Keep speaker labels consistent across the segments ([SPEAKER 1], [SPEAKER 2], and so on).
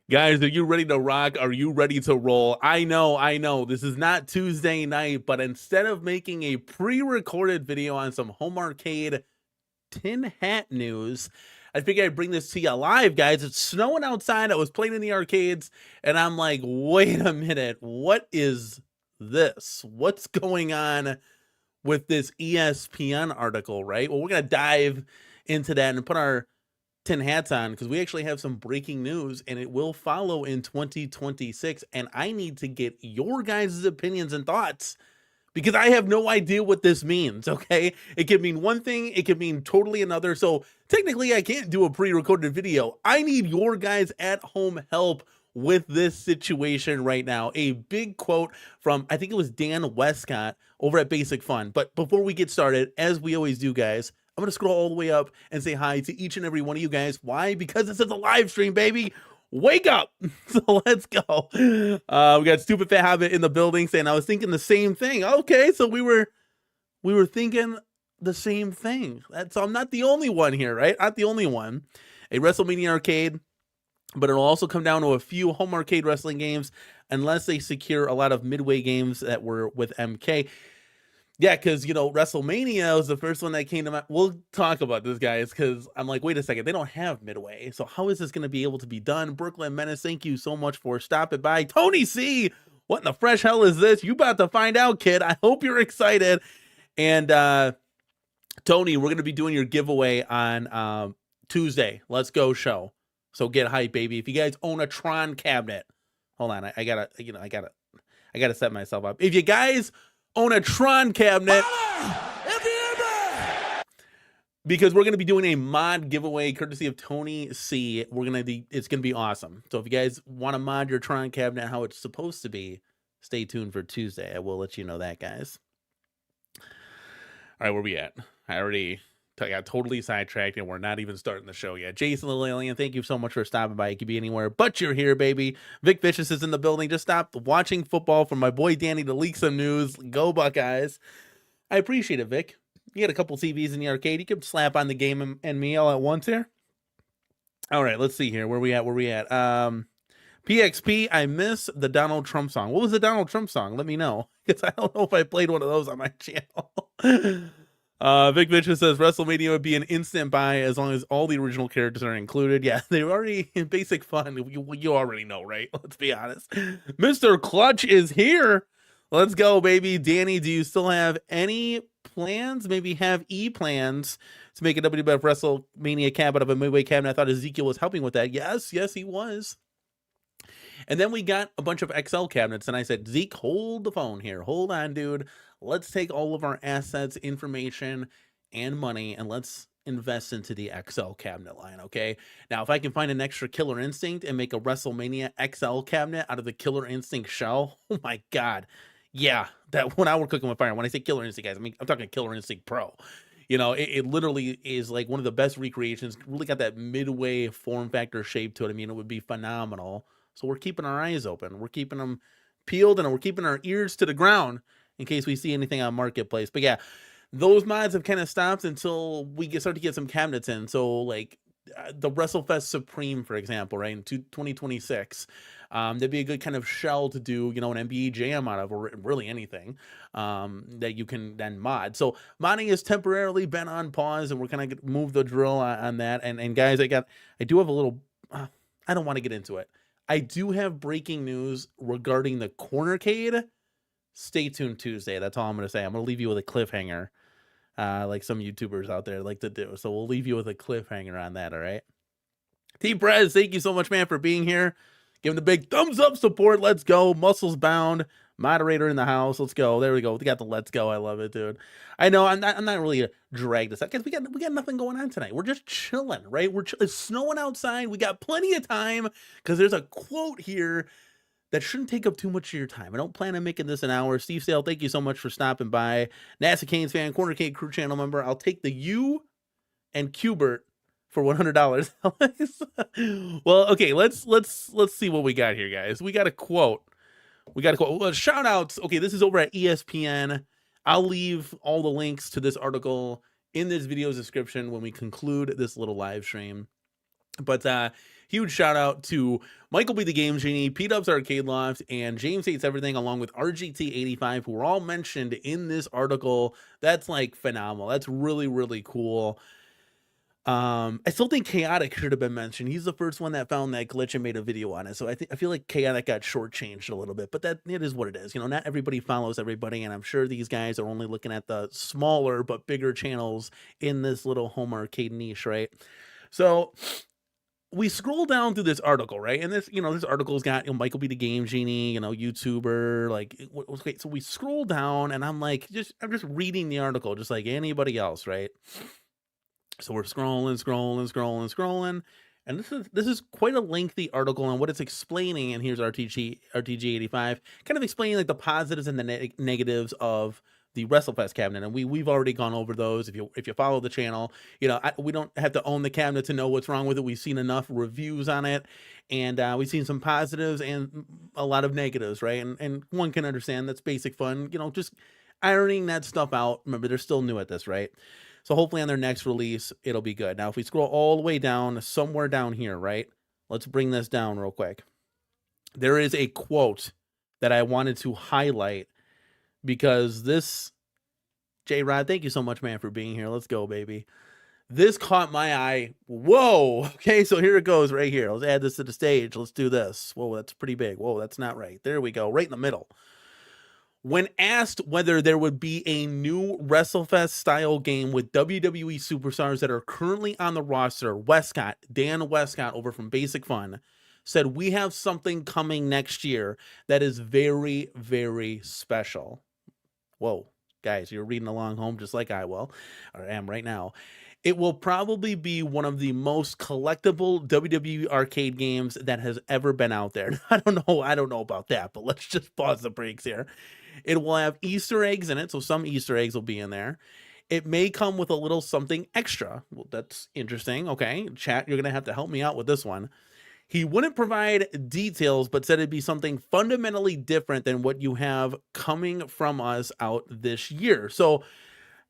[SPEAKER 1] Guys, are you ready to rock? Are you ready to roll? I know. This is not Tuesday night, but instead of making a pre-recorded video on some home arcade tin hat news, I figured I'd bring this to you live, guys. It's snowing outside. I was playing in the arcades, and I'm like, wait a minute. What is this? What's going on with this ESPN article, right? Well, we're going to dive into that and put our tin hats on because we actually have some breaking news and it will follow in 2026. And I need to get your guys' opinions and thoughts because I have no idea what this means. Okay. It could mean one thing, it could mean totally another. So technically, I can't do a pre recorded video. I need your guys at home help with this situation right now. A big quote from, I think it was Dan Westcott over at Basic Fun. But before we get started, as we always do, guys, I'm going to scroll all the way up and say hi to each and every one of you guys. Why? Because this is a live stream, baby. Wake up. So let's go. We got Stupid Fat Hobbit in the building saying, I was thinking the same thing. Okay, so we were thinking the same thing. So I'm not the only one here, right? Not the only one. A WrestleMania arcade, but it'll also come down to a few home arcade wrestling games unless they secure a lot of midway games that were with MK. Yeah, because, WrestleMania was the first one that came to mind. We'll talk about this, guys, because I'm like, wait a second, they don't have Midway. So how is this going to be able to be done? Brooklyn Menace, thank you so much for stopping by. Tony C, what in the fresh hell is this? You about to find out, kid. I hope you're excited. And Tony, we're going to be doing your giveaway on Tuesday. Let's go show. So get hype, baby. If you guys own a Tron cabinet, hold on, I gotta set myself up. If you guys own a Tron cabinet, because we're going to be doing a mod giveaway courtesy of Tony C. It's going to be awesome. So if you guys want to mod your Tron cabinet how it's supposed to be, stay tuned for Tuesday. I will let you know that, guys. All right, where we at? I got totally sidetracked and we're not even starting the show yet. Jason Little Alien, thank you so much for stopping by. It could be anywhere, but you're here, baby. Vic Vicious is in the building. Just stopped watching football for my boy Danny to leak some news. Go Buckeyes. I appreciate it, Vic. You got a couple TVs in the arcade. You could slap on the game and me all at once here. All right, let's see here. Where we at? PXP, I miss the Donald Trump song. What was the Donald Trump song? Let me know, because I don't know if I played one of those on my channel. Vic Vicious says WrestleMania would be an instant buy as long as all the original characters are included. Yeah, they're already in Basic Fun. You already know, right? Let's be honest. Mr. Clutch is here. Let's go, baby. Danny, do you still have any plans? Maybe have plans to make a WWF WrestleMania cabinet of a midway cabinet? I thought Ezekiel was helping with that. Yes, he was. And then we got a bunch of XL cabinets, and I said, Zeke, hold the phone here. Hold on, dude. Let's take all of our assets, information, and money, and let's invest into the XL cabinet line, okay? Now, if I can find an extra Killer Instinct and make a WrestleMania XL cabinet out of the Killer Instinct shell, oh my God. Yeah, that when I were cooking with fire. When I say Killer Instinct, guys, I'm talking Killer Instinct Pro. It literally is like one of the best recreations. Really got that midway form factor shape to it. I mean, it would be phenomenal. So we're keeping our eyes open. We're keeping them peeled, and we're keeping our ears to the ground in case we see anything on Marketplace. But yeah, those mods have kind of stopped until we start to get some cabinets in. So like the WrestleFest Supreme, for example, right, in 2026, that'd be a good kind of shell to do, an NBA Jam out of, or really anything that you can then mod. So modding has temporarily been on pause, and we're kind of move the drill on that. And guys, I do have a little, I don't want to get into it. I do have breaking news regarding the CornerCade. Stay tuned Tuesday. That's all I'm going to say. I'm going to leave you with a cliffhanger, like some YouTubers out there like to do. So we'll leave you with a cliffhanger on that, all right? T-Prez, thank you so much, man, for being here. Give him the big thumbs up support. Let's go. Muscles bound. Moderator in the house. Let's go. There we go. We got the let's go. I love it, dude. I know I'm not really dragged this out because we got nothing going on tonight. We're just chilling, right? It's snowing outside. We got plenty of time because there's a quote here that shouldn't take up too much of your time. I don't plan on making this an hour. Steve Sale, thank you so much for stopping by. NASA Canes fan, CornerCade crew channel member. I'll take the U and Qbert for $100. Well, okay, let's see what we got here, guys. We got a quote. Well, shout outs. Okay, this is over at ESPN. I'll leave all the links to this article in this video's description when we conclude this little live stream. But huge shout out to Michael B. the Game Genie, P-Dubs Arcade Loft, and James Hates Everything, along with RGT85, who were all mentioned in this article. That's like phenomenal. That's really, really cool. I still think Chaotic should have been mentioned. He's the first one that found that glitch and made a video on it. So I feel like Chaotic got shortchanged a little bit, but that it is what it is. You know, not everybody follows everybody, and I'm sure these guys are only looking at the smaller but bigger channels in this little home arcade niche, right? So we scroll down through this article, right? And this, this article's got, Michael B. the Game Genie, YouTuber, like, okay, so we scroll down and I'm just reading the article just like anybody else, right? So we're scrolling, and this is quite a lengthy article, and what it's explaining, and here's RTG85, kind of explaining like the positives and the negatives of the WrestleFest cabinet, and we've already gone over those. If you follow the channel, we don't have to own the cabinet to know what's wrong with it. We've seen enough reviews on it, and we've seen some positives and a lot of negatives, right? And one can understand that's basic fun, just ironing that stuff out. Remember, they're still new at this, right? So hopefully on their next release, it'll be good. Now, if we scroll all the way down, somewhere down here, right? Let's bring this down real quick. There is a quote that I wanted to highlight because this, J-Rod, thank you so much, man, for being here. Let's go, baby. This caught my eye. Whoa. Okay, so here it goes right here. Let's add this to the stage. Let's do this. Whoa, that's pretty big. Whoa, that's not right. There we go, right in the middle. When asked whether there would be a new WrestleFest style game with WWE superstars that are currently on the roster, Dan Westcott over from Basic Fun said, "We have something coming next year that is very, very special." Whoa, guys, you're reading along home just like I will, or am right now. "It will probably be one of the most collectible WWE arcade games that has ever been out there." I don't know about that, but let's just pause the brakes here. "It will have Easter eggs in it," so some Easter eggs will be in there. "It may come with a little something extra." Well, that's interesting. Okay, chat, you're going to have to help me out with this one. He wouldn't provide details, but said it'd be something fundamentally different than what you have coming from us out this year. So,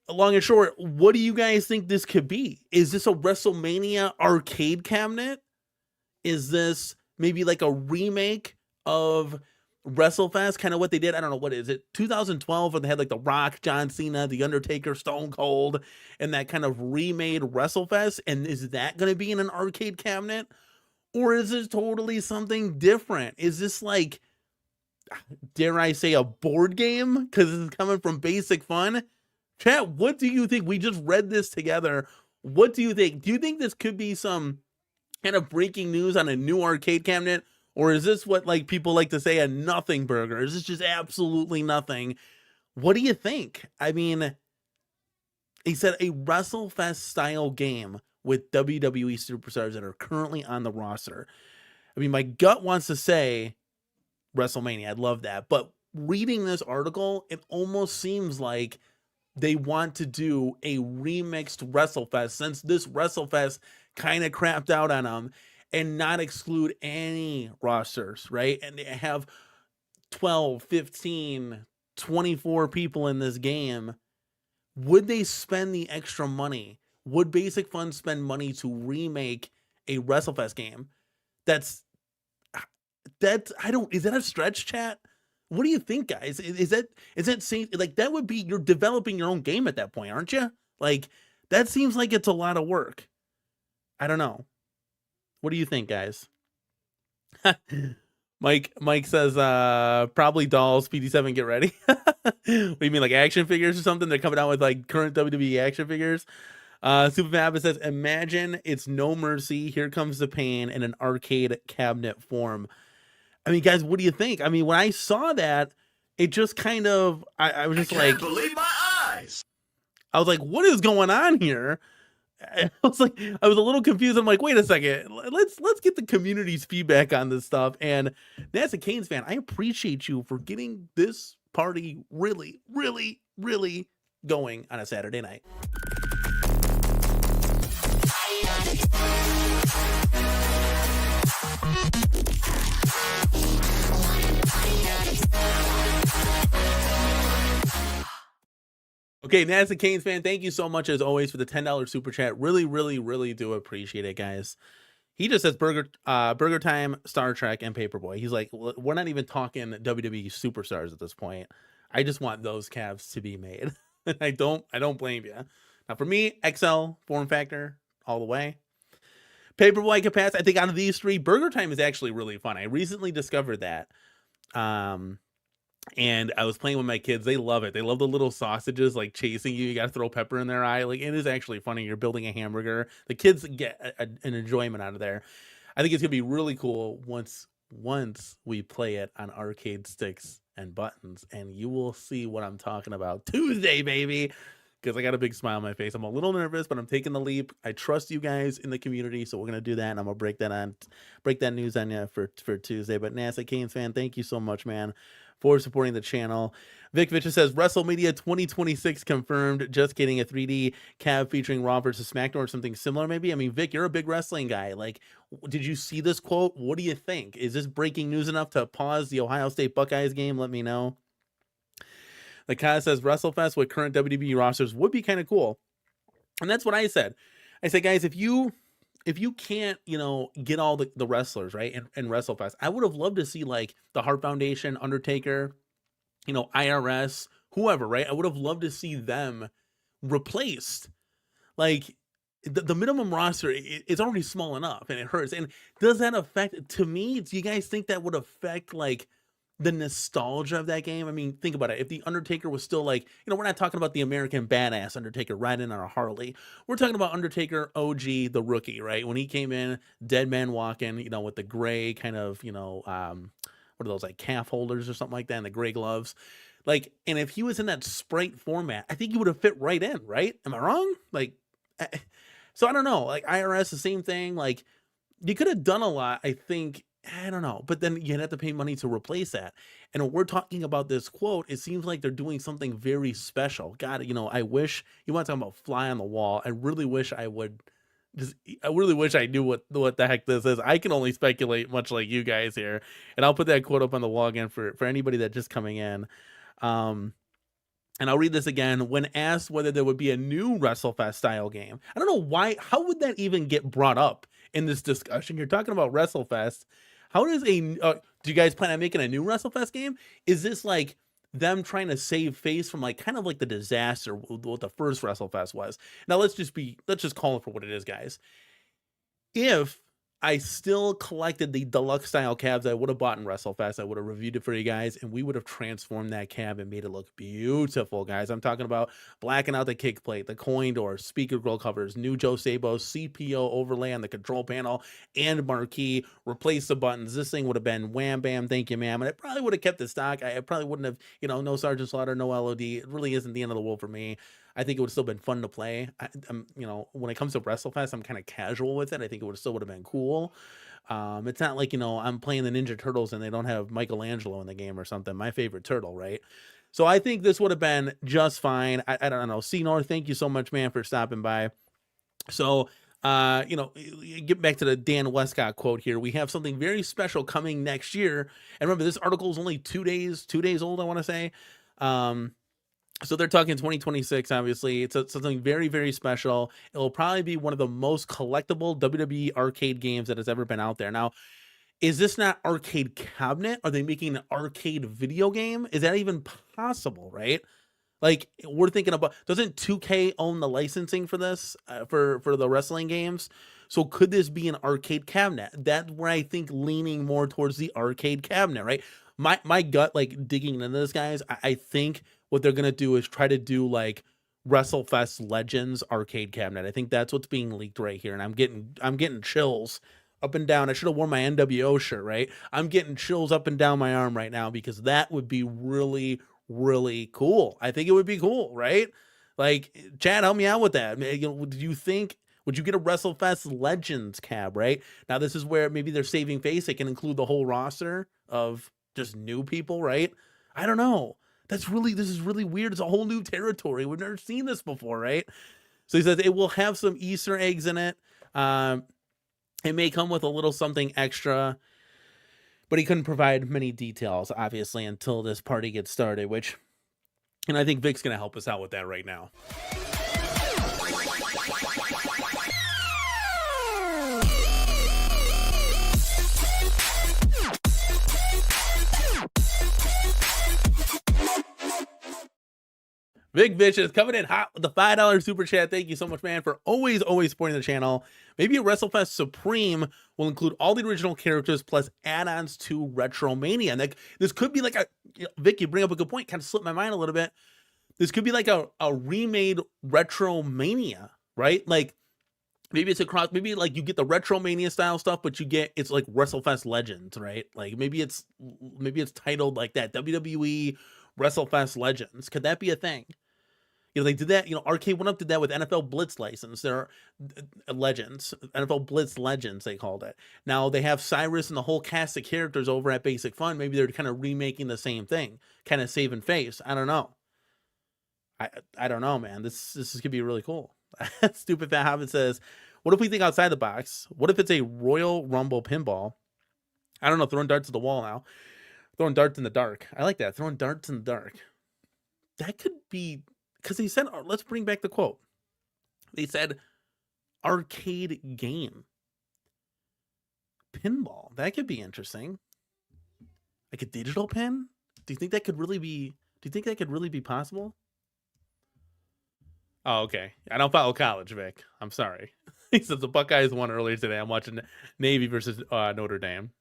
[SPEAKER 1] long and short, what do you guys think this could be? Is this a WrestleMania arcade cabinet? Is this maybe like a remake of WrestleFest, kind of what they did? I don't know, what is it, 2012, where they had like The Rock, John Cena, The Undertaker, Stone Cold, and that kind of remade WrestleFest? And is that going to be in an arcade cabinet? Or is this totally something different? Is this like, dare I say, a board game because it's coming from Basic Fun? Chat, what do you think? We just read this together. What do you think? Do you think this could be some kind of breaking news on a new arcade cabinet? Or is this what like people like to say, a nothing burger? Is this just absolutely nothing? What do you think? I mean, he said a WrestleFest style game with WWE superstars that are currently on the roster. I mean, my gut wants to say WrestleMania. I'd love that. But reading this article, it almost seems like they want to do a remixed WrestleFest, since this WrestleFest kind of crapped out on them, and not exclude any rosters, right? And they have 12, 15, 24 people in this game. Would they spend the extra money? Would Basic Fun spend money to remake a WrestleFest game? Is that a stretch, chat? What do you think, guys? Is that saying, like, that would be, you're developing your own game at that point, aren't you? Like, that seems like it's a lot of work. I don't know. What do you think, guys? Mike says, probably dolls, PD7, get ready. What do you mean, like action figures or something? They're coming out with like current WWE action figures. Superfab says, imagine it's No Mercy, Here Comes the Pain in an arcade cabinet form. I mean, guys, what do you think? I mean, when I saw that, it just kind of, I was just I can't believe my eyes. I was like, what is going on here? I was a little confused. I'm like, wait a second, let's get the community's feedback on this stuff. And that's a Canes fan. I appreciate you for getting this party really, really, really going on a Saturday night. Okay, that's a Canes fan. Thank you so much, as always, for the $10 super chat. Really, really, really do appreciate it, guys. He just says Burger Time, Star Trek, and Paperboy. He's like, we're not even talking WWE superstars at this point. I just want those calves to be made. I don't blame you. Now for me, XL form factor all the way. Paperboy can pass. I think out of these three, Burger Time is actually really fun. I recently discovered that. And I was playing with my kids. They love it. They love the little sausages like chasing you. You got to throw pepper in their eye. Like, it is actually funny. You're building a hamburger. The kids get an enjoyment out of there. I think it's gonna be really cool once we play it on arcade sticks and buttons, and you will see what I'm talking about. Tuesday, baby. Because I got a big smile on my face. I'm a little nervous, but I'm taking the leap. I trust you guys in the community, so we're gonna do that, and I'm gonna break that news on you for Tuesday. But NASA Canes fan, thank you so much, man, for supporting the channel. Vic Vitcha says WrestleMania 2026 confirmed. Just getting a 3D cab featuring Raw versus SmackDown or something similar, maybe. I mean, Vic, you're a big wrestling guy. Like, did you see this quote? What do you think? Is this breaking news enough to pause the Ohio State Buckeyes game? Let me know. The Kaz says WrestleFest with current WWE rosters would be kind of cool. And that's what I said. I said, guys, if you can't, get all the wrestlers, right, in WrestleFest, I would have loved to see, like, the Hart Foundation, Undertaker, IRS, whoever, right? I would have loved to see them replaced. Like, the minimum roster is already small enough, and it hurts. And does that affect, to me, do you guys think that would affect, like, the nostalgia of that game? I mean, think about it. If the Undertaker was still like, we're not talking about the American badass Undertaker riding on a Harley. We're talking about Undertaker OG, the rookie, right? When he came in, dead man walking, with the gray kind of, what are those, like calf holders or something like that, and the gray gloves. Like, and if he was in that Sprite format, I think he would have fit right in, right? Am I wrong? Like, so I don't know. Like, IRS, the same thing. Like, you could have done a lot, I think. I don't know, but then you'd have to pay money to replace that. And when we're talking about this quote, it seems like they're doing something very special. God, I wish, you want to talk about fly on the wall. I really wish I knew what the heck this is. I can only speculate, much like you guys here. And I'll put that quote up on the wall again for anybody that's just coming in. And I'll read this again. When asked whether there would be a new WrestleFest style game, I don't know why, how would that even get brought up in this discussion? You're talking about WrestleFest. How does do you guys plan on making a new WrestleFest game? Is this like them trying to save face from like kind of like the disaster what the first WrestleFest was? Now let's just call it for what it is, guys. If I still collected the deluxe style cabs I would have bought in WrestleFest, I would have reviewed it for you guys, and we would have transformed that cab and made it look beautiful, guys. I'm talking about blacking out the kick plate, the coin door, speaker grill covers, new Joe Sabos, CPO overlay on the control panel and marquee, replace the buttons. This thing would have been wham bam, thank you, ma'am. And it probably would have kept the stock. I probably wouldn't have, no Sergeant Slaughter, no LOD. It really isn't the end of the world for me. I think it would have still been fun to play. I'm, when it comes to WrestleFest, I'm kind of casual with it. I think it would have been cool. It's not like, I'm playing the Ninja Turtles and they don't have Michelangelo in the game or something. My favorite turtle, right? So I think this would have been just fine. I don't know. C-Nor, thank you so much, man, for stopping by. So, get back to the Dan Westcott quote here. We have something very special coming next year. And remember, this article is only 2 days old, I want to say. So they're talking 2026, obviously. It's something very, very special. It will probably be one of the most collectible WWE arcade games that has ever been out there. Now, is this not arcade cabinet? Are they making an arcade video game? Is that even possible, right? Like, we're thinking about, doesn't 2K own the licensing for this, for the wrestling games? So could this be an arcade cabinet? That's where I think leaning more towards the arcade cabinet, right? My gut, like, digging into this, guys, I think what they're going to do is try to do like WrestleFest Legends arcade cabinet. I think that's what's being leaked right here. And I'm getting chills up and down. I should have worn my NWO shirt, right? I'm getting chills up and down my arm right now because that would be really, really cool. I think it would be cool, right? Like, Chad, help me out with that. Would you get a WrestleFest Legends cab, right? Now, this is where maybe they're saving face. They can include the whole roster of just new people, right? I don't know. This is really weird. It's a whole new territory. We've never seen this before, right? So he says it will have some Easter eggs in it. It may come with a little something extra, but he couldn't provide many details, obviously, until this party gets started, and I think Vic's going to help us out with that right now. Vic Vicious coming in hot with the $5 super chat. Thank you so much, man, for always supporting the channel. Maybe a WrestleFest Supreme will include all the original characters plus add-ons to Retromania. And this could be like a, Vic, you bring up a good point, kind of slipped my mind a little bit. This could be like a remade Retromania, right? Like maybe it's across, maybe like you get the Retromania style stuff, but it's like WrestleFest Legends, right? Like maybe it's titled like that, WWE WrestleFest Legends. Could that be a thing? They did that, Arcade 1-Up did that with NFL Blitz license. There are Legends, NFL Blitz Legends, they called it. Now they have Cyrus and the whole cast of characters over at Basic Fun. Maybe they're kind of remaking the same thing, kind of saving face. I don't know. I don't know, man. This is going to be really cool. Stupid Fat Hobbit says, what if we think outside the box? What if it's a Royal Rumble pinball? I don't know, throwing darts at the wall now. Throwing darts in the dark. I like that, throwing darts in the dark. That could be... Because they said, let's bring back the quote. They said, arcade game. Pinball. That could be interesting. Like a digital pin? Do you think that could really be possible? Oh, okay. I don't follow college, Vic. I'm sorry. He says the Buckeyes won earlier today. I'm watching Navy versus Notre Dame.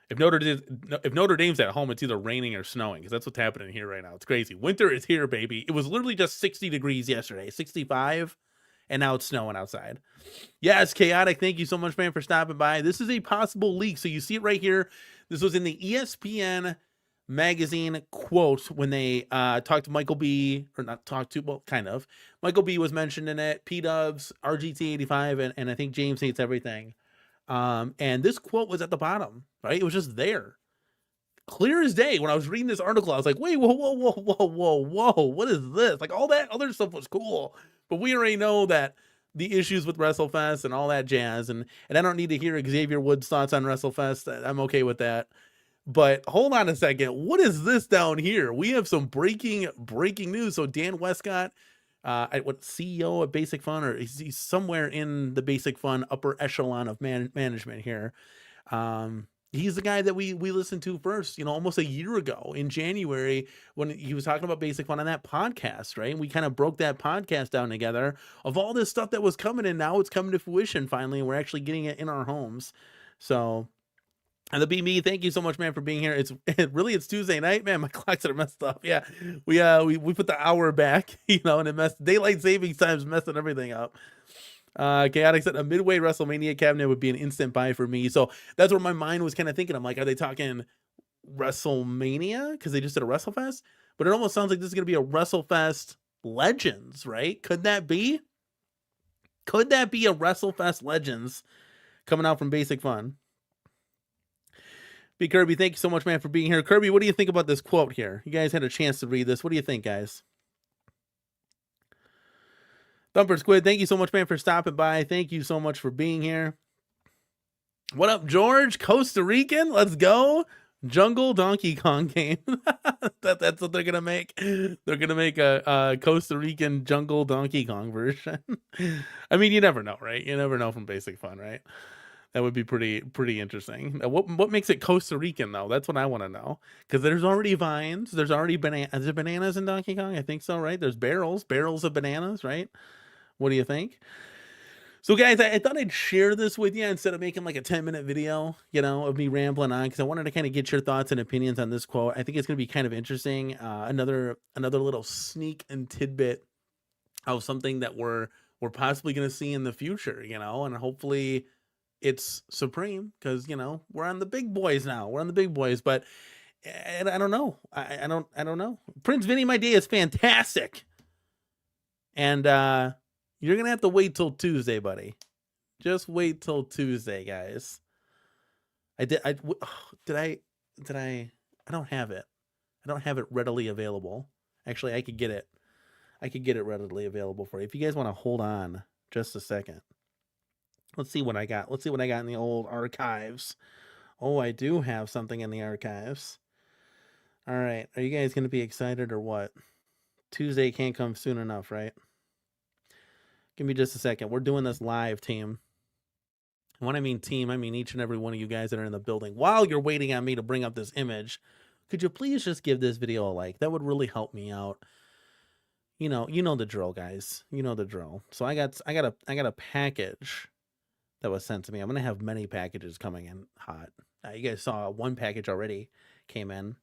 [SPEAKER 1] If Notre Dame's at home, it's either raining or snowing, because that's what's happening here right now. It's crazy. Winter is here, baby. It was literally just 60 degrees yesterday, 65, and now it's snowing outside. Yes, Chaotic, thank you so much, man, for stopping by. This is a possible leak, so you see it right here. This was in the ESPN magazine quote when they talked to Michael B, or not talked to, well, kind of. Michael B was mentioned in it, P-Dubs, RGT85, and I think James Hates Everything. And this quote was at the bottom, right? It was just there. Clear as day. When I was reading this article, I was like, wait, whoa, what is this? Like, all that other stuff was cool, but we already know that the issues with WrestleFest and all that jazz, and I don't need to hear Xavier Woods' thoughts on WrestleFest. I'm okay with that. But hold on a second. What is this down here? We have some breaking news. So Dan Westcott, CEO of Basic Fun, or he's somewhere in the Basic Fun upper echelon of management here. He's the guy that we listened to first, almost a year ago in January, when he was talking about Basic Fun on that podcast, right? And we kind of broke that podcast down together of all this stuff that was coming, and now it's coming to fruition finally, and we're actually getting it in our homes. So, and the Be Me, thank you so much, man, for being here. It's Tuesday night, man. My clocks are messed up. Yeah, we put the hour back, and it messed. Daylight savings time's messing everything up. Chaotic said a midway WrestleMania cabinet would be an instant buy for me. So that's where my mind was kind of thinking. I'm like, are they talking WrestleMania because they just did a WrestleFest? But it almost sounds like this is gonna be a WrestleFest Legends, right? Could that be? Could that be a WrestleFest Legends coming out from Basic Fun? B. Kirby, thank you so much, man, for being here. Kirby, what do you think about this quote here? You guys had a chance to read this. What do you think, guys? Thumper Squid, thank you so much, man, for stopping by. Thank you so much for being here. What up, George? Costa Rican? Let's go. Jungle Donkey Kong game. That's what they're going to make. They're going to make a Costa Rican Jungle Donkey Kong version. I mean, you never know, right? You never know from Basic Fun, right? That would be pretty interesting. What makes it Costa Rican, though? That's what I want to know. Because there's already vines. There's already bananas. Is there bananas in Donkey Kong? I think so, right? There's barrels of bananas, right? What do you think? So, guys, I thought I'd share this with you instead of making like a 10-minute video, of me rambling on, because I wanted to kind of get your thoughts and opinions on this quote. I think it's going to be kind of interesting. Another little sneak and tidbit of something that we're possibly going to see in the future, and hopefully it's supreme, because we're on the big boys now. We're on the big boys, but I don't know. I don't know. Prince Vinny, my day is fantastic, and you're gonna have to wait till Tuesday, buddy. Just wait till Tuesday, guys. I don't have it. I don't have it readily available. Actually, I could get it. I could get it readily available for you if you guys want to hold on just a second. Let's see what I got. Let's see what I got in the old archives. Oh, I do have something in the archives. All right. Are you guys going to be excited or what? Tuesday can't come soon enough, right? Give me just a second. We're doing this live, team. And when I mean team, I mean each and every one of you guys that are in the building. While you're waiting on me to bring up this image, could you please just give this video a like? That would really help me out. you know the drill, guys. You know the drill. So I got a package that was sent to me. I'm gonna have many packages coming in hot. You guys saw one package already came in.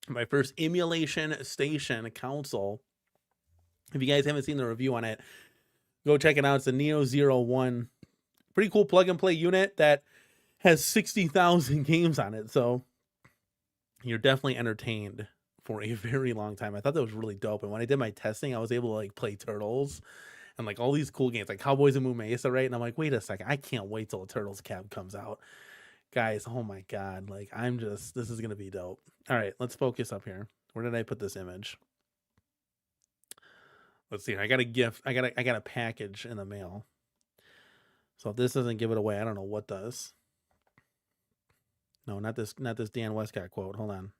[SPEAKER 1] My first emulation station console. If you guys haven't seen the review on it, go check it out. It's a Neo 01. Pretty cool plug and play unit that has 60,000 games on it. So you're definitely entertained for a very long time. I thought that was really dope. And when I did my testing, I was able to like play Turtles and like all these cool games like Cowboys and Moon Mesa, right? And I'm like, wait a second, I can't wait till a Turtles cab comes out. Guys, oh my God. Like this is going to be dope. All right, let's focus up here. Where did I put this image? Let's see. I got a gift. I got a package in the mail. So if this doesn't give it away, I don't know what does. No, not this Dan Westcott quote. Hold on.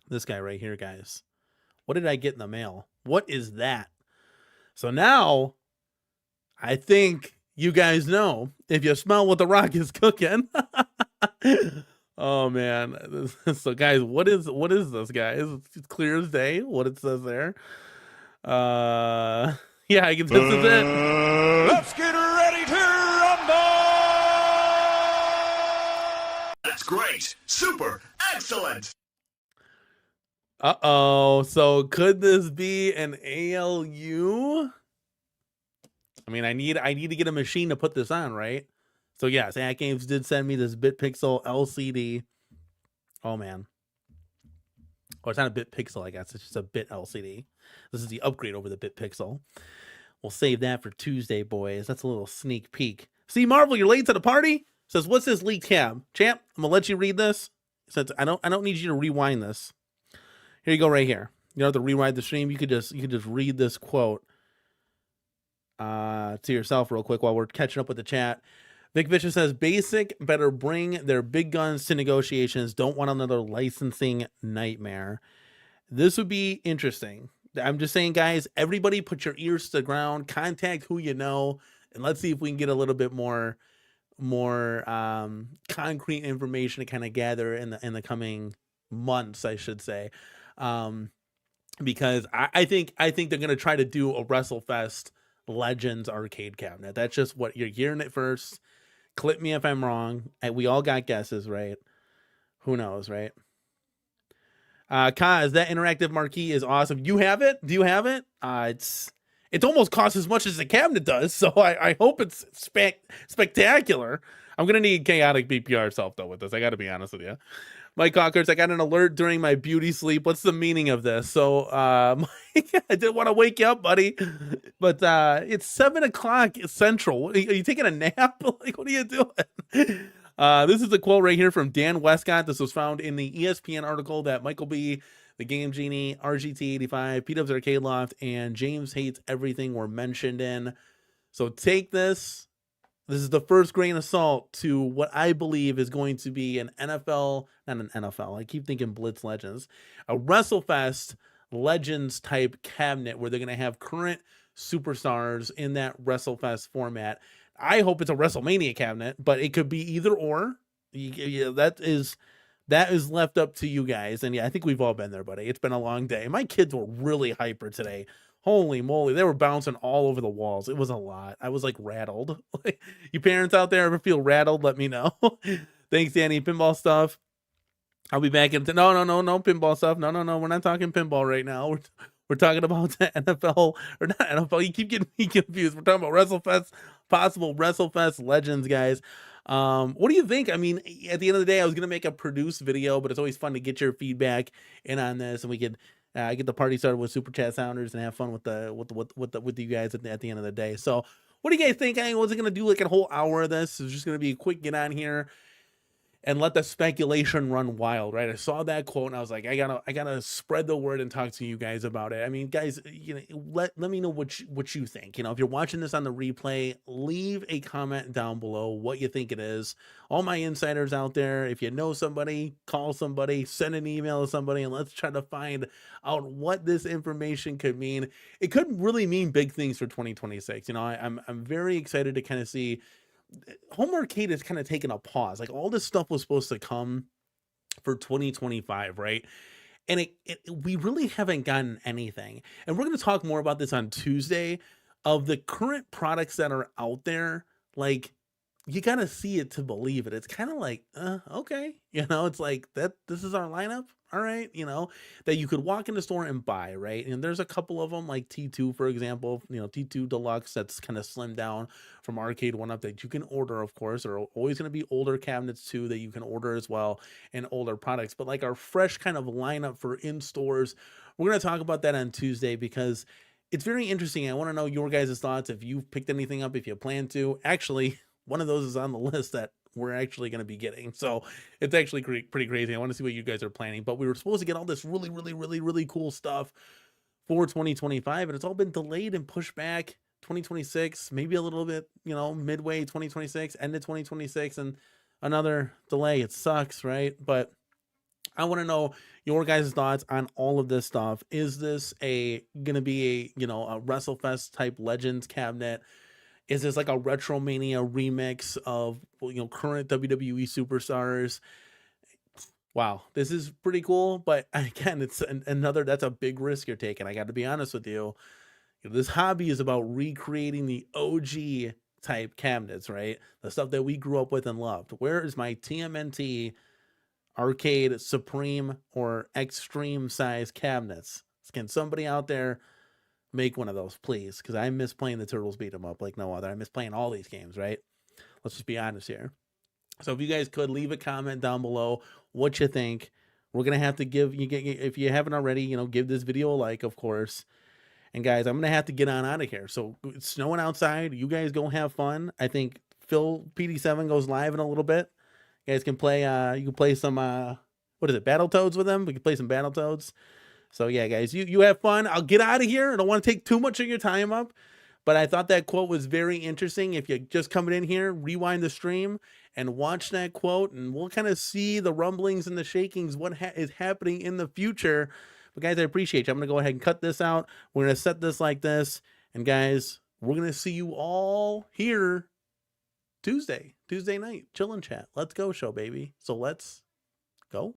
[SPEAKER 1] This guy right here, guys. What did I get in the mail? What is that? So now I think you guys know if you smell what the Rock is cooking. Oh man. So guys, what is this, guys? It's clear as day what it says there. Yeah, this is it.
[SPEAKER 2] Let's get ready to rumble.
[SPEAKER 3] That's great. Super. Excellent.
[SPEAKER 1] Uh-oh. So could this be an ALU? I mean, I need to get a machine to put this on, right? So yes, At Games did send me this BitPixel LCD. Oh man. Oh, it's not a BitPixel, I guess. It's just a Bit LCD. This is the upgrade over the BitPixel. We'll save that for Tuesday, boys. That's a little sneak peek. See, Marvel, you're late to the party? Says, what's this leaked cab? Champ, I'm gonna let you read this. Since I don't need you to rewind this. Here you go, right here. You don't have to rewind the stream. You could just read this quote to yourself real quick while we're catching up with the chat. Vic Vicious says, Basic better bring their big guns to negotiations. Don't want another licensing nightmare. This would be interesting. I'm just saying, guys, everybody put your ears to the ground, contact who you know, and let's see if we can get a little bit more concrete information to kind of gather in the coming months, I should say. Because I think they're going to try to do a WrestleFest Legends arcade cabinet. That's just what you're hearing it first. Clip me if I'm wrong. We all got guesses, right? Who knows, right? Kaz, that interactive marquee is awesome. You have it? Do you have it? It almost costs as much as the cabinet does, so I hope it's spectacular. I'm gonna need chaotic BPR self though with this. I got to be honest with you. Mike Cockers, I got an alert during my beauty sleep. What's the meaning of this? So, Mike, I didn't want to wake you up, buddy, but it's 7:00 Central. Are you taking a nap? Like, what are you doing? This is a quote right here from Dan Westcott. This was found in the ESPN article that Michael B., the Game Genie, RGT85, P-Dubs Arcade Loft, and James Hates Everything were mentioned in. So take this. This is the first grain of salt to what I believe is going to be an NFL, not an NFL, I keep thinking Blitz Legends, a WrestleFest Legends type cabinet where they're going to have current superstars in that WrestleFest format. I hope it's a WrestleMania cabinet, but it could be either or. Yeah, that is left up to you guys. And yeah, I think we've all been there, buddy. It's been a long day. My kids were really hyper today. Holy moly, they were bouncing all over the walls. It was a lot. I was like rattled. You parents out there ever feel rattled? Let me know. Thanks, Danny. Pinball stuff. I'll be back in. No pinball stuff. No. We're not talking pinball right now. We're talking about the NFL or not NFL. You keep getting me confused. We're talking about WrestleFest, possible WrestleFest Legends, guys. What do you think? I mean, at the end of the day, I was gonna make a produced video, but it's always fun to get your feedback in on this, and we could get the party started with Super Chat Sounders and have fun with you guys at the end of the day. So, what do you guys think? I wasn't gonna do like a whole hour of this. It was just gonna be a quick get on here and let the speculation run wild, right? I saw that quote and I was like, I gotta spread the word and talk to you guys about it. I mean, guys, let me know what you think. If you're watching this on the replay, leave a comment down below what you think it is. All my insiders out there, if you know somebody, call somebody, send an email to somebody, and let's try to find out what this information could mean. It could really mean big things for 2026. I'm very excited to kind of see. Home Arcade has kind of taken a pause. Like all this stuff was supposed to come for 2025, right? And we really haven't gotten anything. And we're going to talk more about this on Tuesday of the current products that are out there. Like, you got to see it to believe it. It's kind of like, okay, it's like that. This is our lineup. All right. That you could walk in the store and buy, right? And there's a couple of them like T2, for example, T2 Deluxe, that's kind of slimmed down from Arcade 1-Up that you can order, of course. There are always going to be older cabinets too that you can order as well, and older products. But like our fresh kind of lineup for in stores, we're going to talk about that on Tuesday because it's very interesting. I want to know your guys' thoughts, if you've picked anything up, if you plan to. Actually, one of those is on the list that we're actually going to be getting. So it's actually pretty crazy. I want to see what you guys are planning. But we were supposed to get all this really, really, really, really cool stuff for 2025, and it's all been delayed and pushed back. 2026, maybe a little bit, midway 2026, end of 2026, and another delay. It sucks, right? But I want to know your guys' thoughts on all of this stuff. Is this going to be a WrestleFest type Legends cabinet? Is this like a Retromania remix of current WWE superstars? Wow, this is pretty cool. But again, it's another, that's a big risk you're taking. I got to be honest with you. This hobby is about recreating the OG type cabinets, right? The stuff that we grew up with and loved. Where is my TMNT Arcade Supreme or Extreme size cabinets? Can somebody out there make one of those, please? Because I miss playing the Turtles Beat 'em Up like no other. I miss playing all these games, right? Let's just be honest here. So if you guys could leave a comment down below what you think. We're gonna have to if you haven't already, give this video a like, of course. And guys, I'm gonna have to get on out of here. So it's snowing outside. You guys go have fun. I think Phil PD7 goes live in a little bit. You guys can play. You can play some. What is it? Battletoads with them. We can play some Battletoads. So yeah, guys, you have fun. I'll get out of here. I don't want to take too much of your time up, but I thought that quote was very interesting. If you're just coming in here, rewind the stream and watch that quote, and we'll kind of see the rumblings and the shakings, what is happening in the future. But guys, I appreciate you. I'm going to go ahead and cut this out. We're going to set this like this. And guys, we're going to see you all here Tuesday night. Chill and chat. Let's go show, baby. So let's go.